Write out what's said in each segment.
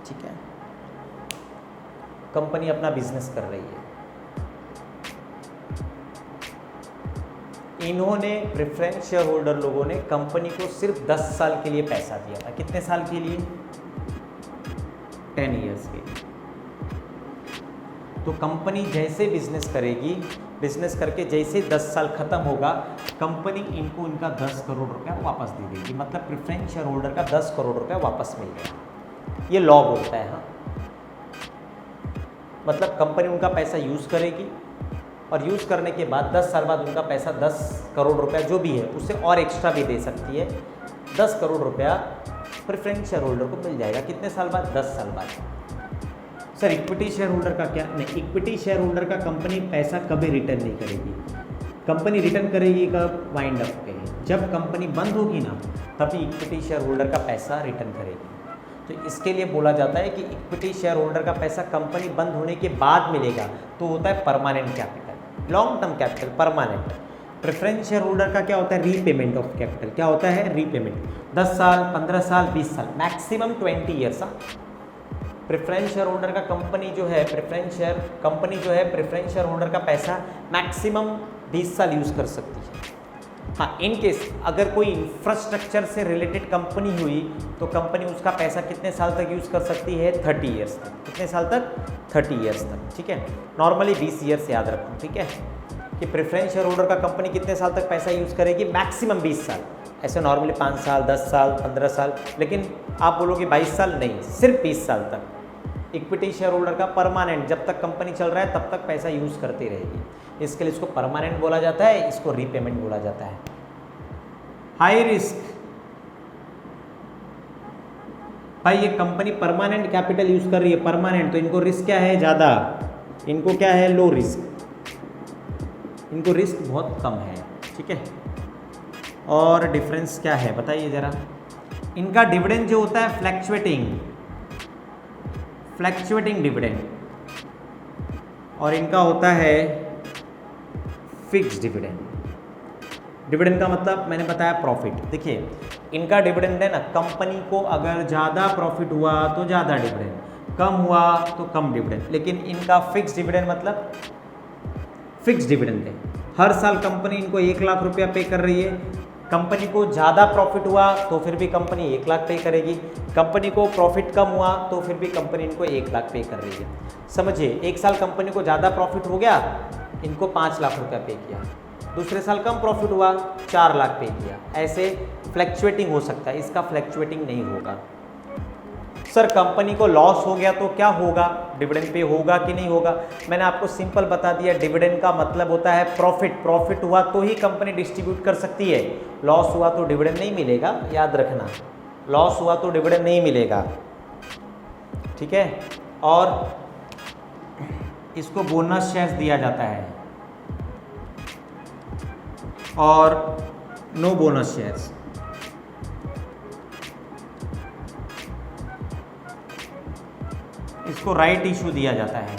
ठीक है, कंपनी अपना बिजनेस कर रही है, इन्होंने प्रेफरेंस शेयर होल्डर लोगों ने कंपनी को सिर्फ 10 साल के लिए पैसा दिया था। कितने साल के लिए? 10 ईयर्स के लिए। तो कंपनी जैसे बिजनेस करेगी, बिजनेस करके जैसे 10 साल खत्म होगा, कंपनी इनको इनका 10 करोड़ रुपया वापस दे देगी। मतलब प्रेफरेंस शेयर होल्डर का 10 करोड़ रुपया वापस मिल गया। ये लॉ बोलता है। हाँ, मतलब कंपनी उनका पैसा यूज़ करेगी और यूज़ करने के बाद 10 साल बाद उनका पैसा 10 करोड़ रुपया जो भी है उससे और एक्स्ट्रा भी दे सकती है। 10 करोड़ रुपया प्रेफरेंस शेयर होल्डर को मिल जाएगा। कितने साल बाद? 10 साल बाद। सर इक्विटी शेयर होल्डर का क्या? नहीं, इक्विटी शेयर होल्डर का कंपनी पैसा कभी रिटर्न नहीं करेगी। कंपनी रिटर्न करेगी कब? वाइंड अप पे। जब कंपनी बंद होगी ना, तभी इक्विटी शेयर होल्डर का पैसा रिटर्न करेगी। तो इसके लिए बोला जाता है कि इक्विटी शेयर होल्डर का पैसा कंपनी बंद होने के बाद मिलेगा, तो होता है permanent capital, long term capital, permanent. Preference share holder का क्या होता है? Repayment of capital. क्या होता है? रीपेमेंट। 10 साल, 15 साल, 20 साल, maximum 20 years. Preference share holder का कंपनी जो है, प्रेफरेंस शेयर होल्डर का पैसा मैक्सिमम 20 साल यूज़ कर सकती है। हाँ, इन केस अगर कोई इंफ्रास्ट्रक्चर से रिलेटेड कंपनी हुई तो कंपनी उसका पैसा कितने साल तक यूज़ कर सकती है? 30 ईयर्स तक। कितने साल तक? 30 ईयर्स तक। ठीक है, नॉर्मली 20 ईयर्स याद रखो। ठीक है, कि प्रेफरेंस शेयर होल्डर का कंपनी कितने साल तक पैसा यूज़ करेगी? मैक्सिमम 20 साल। ऐसे नॉर्मली 5 साल, 10 साल, 15 साल, लेकिन आप बोलोगे 22 साल, नहीं, सिर्फ 20 साल तक। इक्विटी शेयर होल्डर का परमानेंट, जब तक कंपनी चल रहा है तब तक पैसा यूज़ करती रहेगी, इसके लिए इसको परमानेंट बोला जाता है, इसको रीपेमेंट बोला जाता है। हाई रिस्क, भाई ये कंपनी परमानेंट कैपिटल यूज़ कर रही है, परमानेंट, तो इनको रिस्क क्या है? ज़्यादा। इनको क्या है? Low risk. इनको रिस्क बहुत कम है। ठीक है, और डिफरेंस क्या है बताइए ज़रा। इनका डिविडेंड जो होता है फ्लैक्चुएटिंग डिविडेंड, और इनका होता है फिक्स्ड डिविडेंड। डिविडेंड का मतलब मैंने बताया प्रॉफिट। देखिए इनका डिविडेंड है ना, कंपनी को अगर ज़्यादा प्रॉफिट हुआ तो ज़्यादा डिविडेंड, कम हुआ तो कम डिविडेंड। लेकिन इनका फिक्स्ड डिविडेंड मतलब फिक्स्ड डिविडेंड है। हर साल कंपनी इनको 1 लाख रुपया पे कर रही है। कंपनी को ज़्यादा प्रॉफिट हुआ तो फिर भी कंपनी 1 लाख पे करेगी, कंपनी को प्रॉफिट कम हुआ तो फिर भी कंपनी इनको 1 लाख पे कर रही है। समझिए, एक साल कंपनी को ज़्यादा प्रॉफिट हो गया, इनको 5 लाख रुपया पे किया, दूसरे साल कम प्रॉफिट हुआ 4 लाख पे किया। ऐसे फ्लैक्चुएटिंग हो सकता है, इसका फ्लैक्चुएटिंग नहीं होगा। सर कंपनी को लॉस हो गया तो क्या होगा? डिविडेंड पे होगा कि नहीं होगा? मैंने आपको सिंपल बता दिया, डिविडेंड का मतलब होता है प्रॉफिट। प्रॉफिट हुआ तो ही कंपनी डिस्ट्रीब्यूट कर सकती है, लॉस हुआ तो डिविडेंड नहीं मिलेगा, याद रखना। लॉस हुआ तो डिविडेंड नहीं मिलेगा। ठीक है, और इसको बोनस शेयर्स दिया जाता है और नो बोनस शेयर्स। इसको राइट इशू दिया जाता है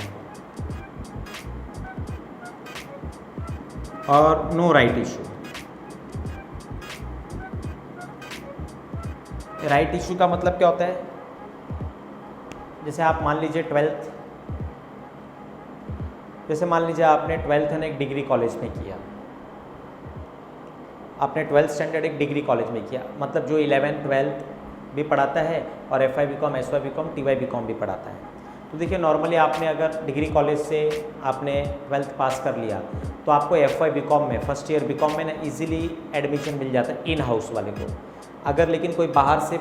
और no right issue. Right issue का मतलब क्या होता है? जैसे आप मान लीजिए 12th, जैसे मान लीजिए आपने 12th है ना एक डिग्री कॉलेज में किया, आपने 12th स्टैंडर्ड एक डिग्री कॉलेज में किया, मतलब जो 11th 12th भी पढ़ाता है और FY BCom SY BCom TY BCom भी पढ़ाता है। तो देखिए नॉर्मली आपने अगर डिग्री कॉलेज से आपने 12th पास कर लिया तो आपको FY BCom में, फर्स्ट ईयर BCom में ना इजीली एडमिशन मिल जाता है इन हाउस वाले को। अगर लेकिन कोई बाहर से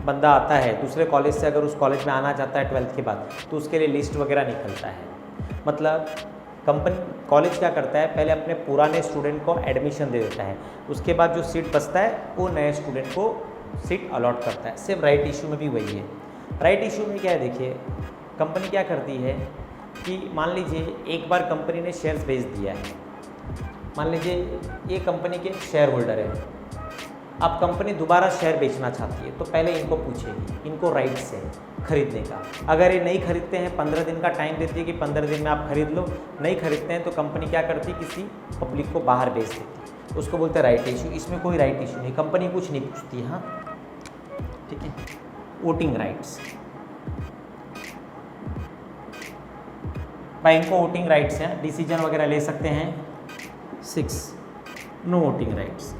बंदा आता है दूसरे कॉलेज से, अगर उस कॉलेज में आना चाहता है 12th के बाद, तो उसके लिए लिस्ट वगैरह निकलता है। मतलब कंपनी कॉलेज क्या करता है, पहले अपने पुराने स्टूडेंट को एडमिशन दे देता है, उसके बाद जो सीट बचता है वो नए स्टूडेंट को सीट अलॉट करता है। सिर्फ राइट इशू में भी वही है। राइट इशू में क्या है, देखिए कंपनी क्या करती है कि मान लीजिए एक बार कंपनी ने शेयर्स बेच दिया है, मान लीजिए ये कंपनी के शेयर होल्डर है, अब कंपनी दोबारा शेयर बेचना चाहती है तो पहले इनको पूछेगी, इनको राइट्स है खरीदने का। अगर ये नहीं खरीदते हैं 15 दिन का टाइम देती है कि 15 दिन में आप खरीद लो, नहीं खरीदते हैं तो कंपनी क्या करती है, किसी पब्लिक को बाहर बेच देती है, उसको बोलते हैं राइट इशू। इसमें कोई राइट इशू नहीं, कंपनी कुछ नहीं पूछती। हाँ ठीक है, वोटिंग राइट्स। भाई इनको वोटिंग राइट्स हैं, डिसीजन वगैरह ले सकते हैं। 6 नो वोटिंग राइट्स।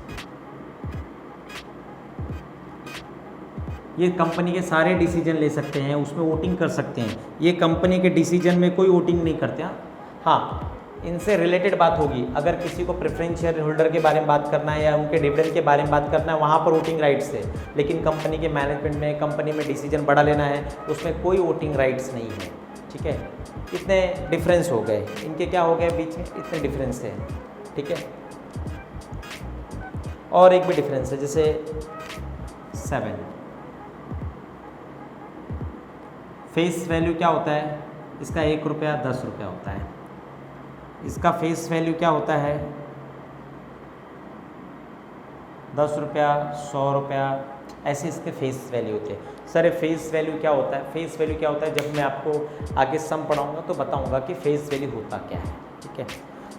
ये कंपनी के सारे डिसीजन ले सकते हैं, उसमें वोटिंग कर सकते हैं। ये कंपनी के डिसीजन में कोई वोटिंग नहीं करते। हाँ, इनसे रिलेटेड बात होगी, अगर किसी को प्रेफरेंस शेयर होल्डर के बारे में बात करना है या उनके डिविडेंड के बारे में बात करना है, वहाँ पर वोटिंग राइट्स है। लेकिन कंपनी के मैनेजमेंट में, कंपनी में डिसीजन बड़ा लेना है, उसमें कोई वोटिंग राइट्स नहीं है। ठीक है, इतने डिफरेंस हो गए, इनके क्या हो गए बीच में, इतने डिफरेंस है। ठीक है, और एक भी डिफरेंस है, जैसे 7 फेस वैल्यू क्या होता है इसका, 1 रुपया 10 रुपया होता है। इसका फेस वैल्यू क्या होता है, 10 रुपया 100 रुपया, ऐसे इसके फेस वैल्यू होते हैं। सर फेस वैल्यू क्या होता है? फेस वैल्यू क्या होता है, जब मैं आपको आगे सम पढ़ाऊँगा तो बताऊँगा कि फेस वैल्यू होता क्या है। ठीक है,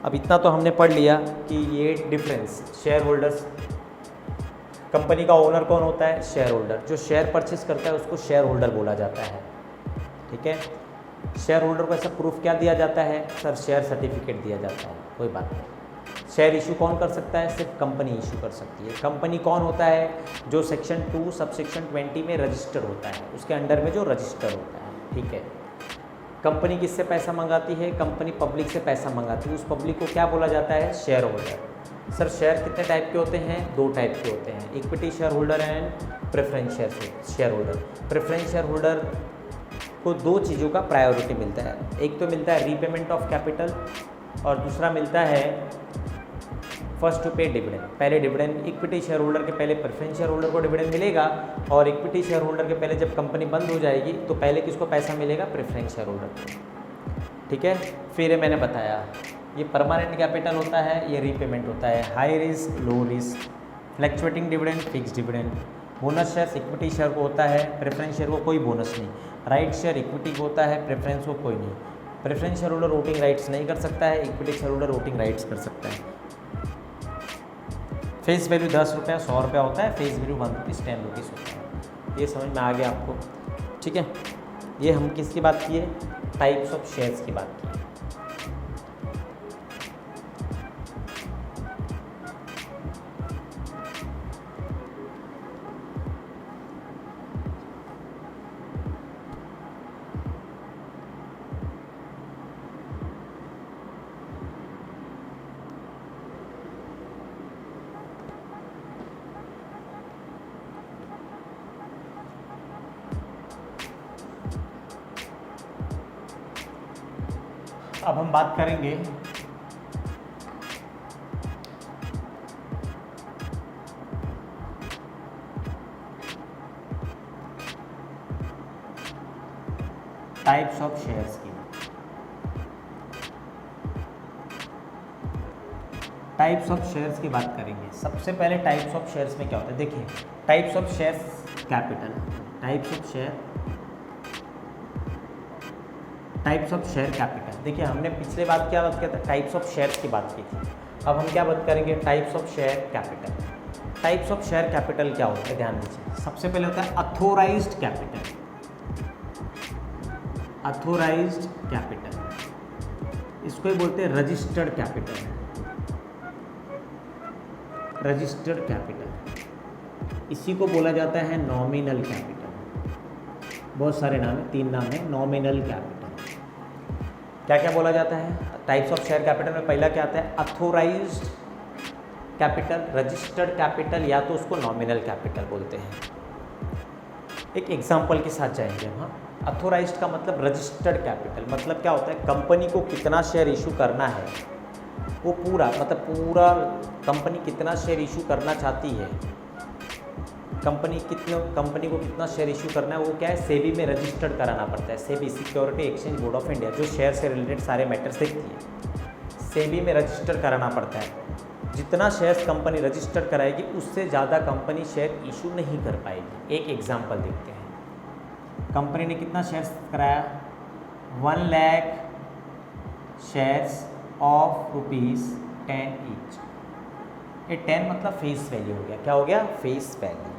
अब इतना तो हमने पढ़ लिया कि ये डिफरेंस, शेयर होल्डर्स, कंपनी का ओनर कौन होता है, शेयर होल्डर। जो शेयर परचेस करता है उसको शेयर होल्डर बोला जाता है। ठीक है, शेयर होल्डर को ऐसा प्रूफ क्या दिया जाता है, सर शेयर सर्टिफिकेट दिया जाता है। कोई बात नहीं। शेयर इशू कौन कर सकता है, सिर्फ कंपनी इशू कर सकती है। कंपनी कौन होता है, जो सेक्शन 2 सबसेक्शन 20 में रजिस्टर होता है, उसके अंडर में जो रजिस्टर होता है। ठीक है, कंपनी किससे पैसा मंगाती है, कंपनी पब्लिक से पैसा मंगाती है। उस पब्लिक को क्या बोला जाता है, शेयर होल्डर। सर शेयर कितने टाइप के होते हैं, 2 टाइप के होते हैं, equity share holder and preference share holder. Preference share holder को 2 चीज़ों का प्रायोरिटी मिलता है, एक तो मिलता है रीपेमेंट ऑफ कैपिटल और दूसरा मिलता है फर्स्ट टू पे डिविडेंड। पहले डिविडेंड इक्विटी शेयर होल्डर के पहले प्रेफरेंस शेयर होल्डर को डिविडेंड मिलेगा, और इक्विटी शेयर होल्डर के पहले जब कंपनी बंद हो जाएगी तो पहले किसको पैसा मिलेगा, प्रेफरेंस शेयर होल्डर को। ठीक है, फिर मैंने बताया ये परमानेंट कैपिटल होता है, ये रीपेमेंट होता है, high risk low risk, fluctuating dividend fix dividend. Bonus share equity share को होता है, प्रेफरेंस शेयर को कोई बोनस नहीं। राइट शेयर इक्विटी को होता है, प्रेफरेंस को कोई नहीं। Preference share holder voting rights नहीं कर सकता है, equity share holder voting rights कर सकता है। फेस वैल्यू 10 रुपया 100 रुपया होता है, फेस वैल्यू 1 रुपीज़ 10 रुपीज़ होता है। ये समझ में आ गया आपको? ठीक है, ये हम किसकी बात किए, टाइप्स ऑफ शेयर्स की बात की। अब हम बात करेंगे टाइप्स ऑफ शेयर्स की। टाइप्स ऑफ शेयर्स की बात करेंगे। सबसे पहले टाइप्स ऑफ शेयर्स में क्या होता है, देखिए types of shares capital, types of share capital. देखिए हमने पिछले बात क्या बात किया था, टाइप्स ऑफ शेयर्स की बात की थी। अब हम क्या बात करेंगे, types of share capital. Types of share capital क्या होता है, ध्यान दीजिए। सबसे पहले होता है अथोराइज्ड कैपिटल। अथोराइज्ड कैपिटल, इसको ही बोलते हैं रजिस्टर्ड कैपिटल। रजिस्टर्ड कैपिटल, इसी को बोला जाता है नॉमिनल कैपिटल। बहुत सारे नाम है, 3 नाम है। नॉमिनल कैपिटल क्या क्या बोला जाता है, टाइप्स ऑफ शेयर कैपिटल में पहला क्या आता है, अथोराइज्ड कैपिटल, रजिस्टर्ड कैपिटल, या तो उसको नॉमिनल कैपिटल बोलते हैं। एक एग्जांपल के साथ जाएंगे हम। अथोराइज्ड का मतलब रजिस्टर्ड कैपिटल, मतलब क्या होता है, कंपनी को कितना शेयर इशू करना है वो पूरा, मतलब पूरा कंपनी कितना शेयर इशू करना चाहती है, कंपनी को कितना शेयर इशू करना है, वो क्या है, सेबी में रजिस्टर्ड कराना पड़ता है। SEBI security exchange board of India, जो शेयर से रिलेटेड सारे मैटर्स देखती है, सेबी में रजिस्टर कराना पड़ता है। जितना शेयर्स कंपनी रजिस्टर कराएगी उससे ज़्यादा कंपनी शेयर इशू नहीं कर पाएगी। एक एग्जांपल देखते हैं, कंपनी ने कितना शेयर्स कराया, 1 लाख शेयर्स ऑफ ₹10 ईच। ये 10 मतलब फेस वैल्यू हो गया। क्या हो गया, फेस वैल्यू।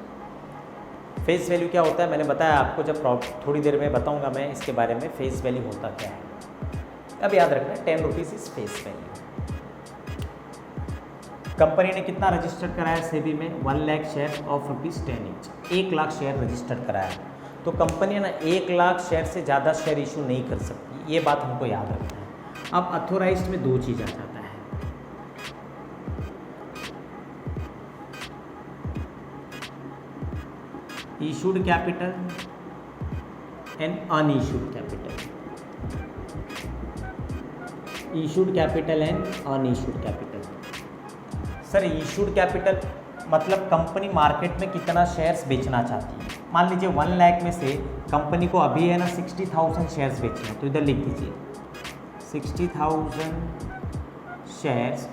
फेस वैल्यू क्या होता है मैंने बताया आपको, जब थोड़ी देर में बताऊंगा मैं इसके बारे में, फेस वैल्यू होता क्या है। अब याद रखना 10 rupees is face value. Company ने कितना रजिस्टर्ड कराया सेबी में? 1 lakh share of ₹10 each, 1 lakh share registered कराया। तो कंपनी ना 1 लाख शेयर से ज़्यादा शेयर इशू नहीं कर सकती, ये बात हमको याद रखना है। अब अथोराइज्ड में 2 चीज़ आ जाता है, issued capital and unissued capital. Issued capital and unissued capital. Sir issued capital मतलब कंपनी मार्केट में कितना शेयर्स बेचना चाहती है। मान लीजिए 1 लाख में से कंपनी को अभी है ना 60,000 शेयर्स बेचने हैं, तो इधर लिख दीजिए 60,000 शेयर्स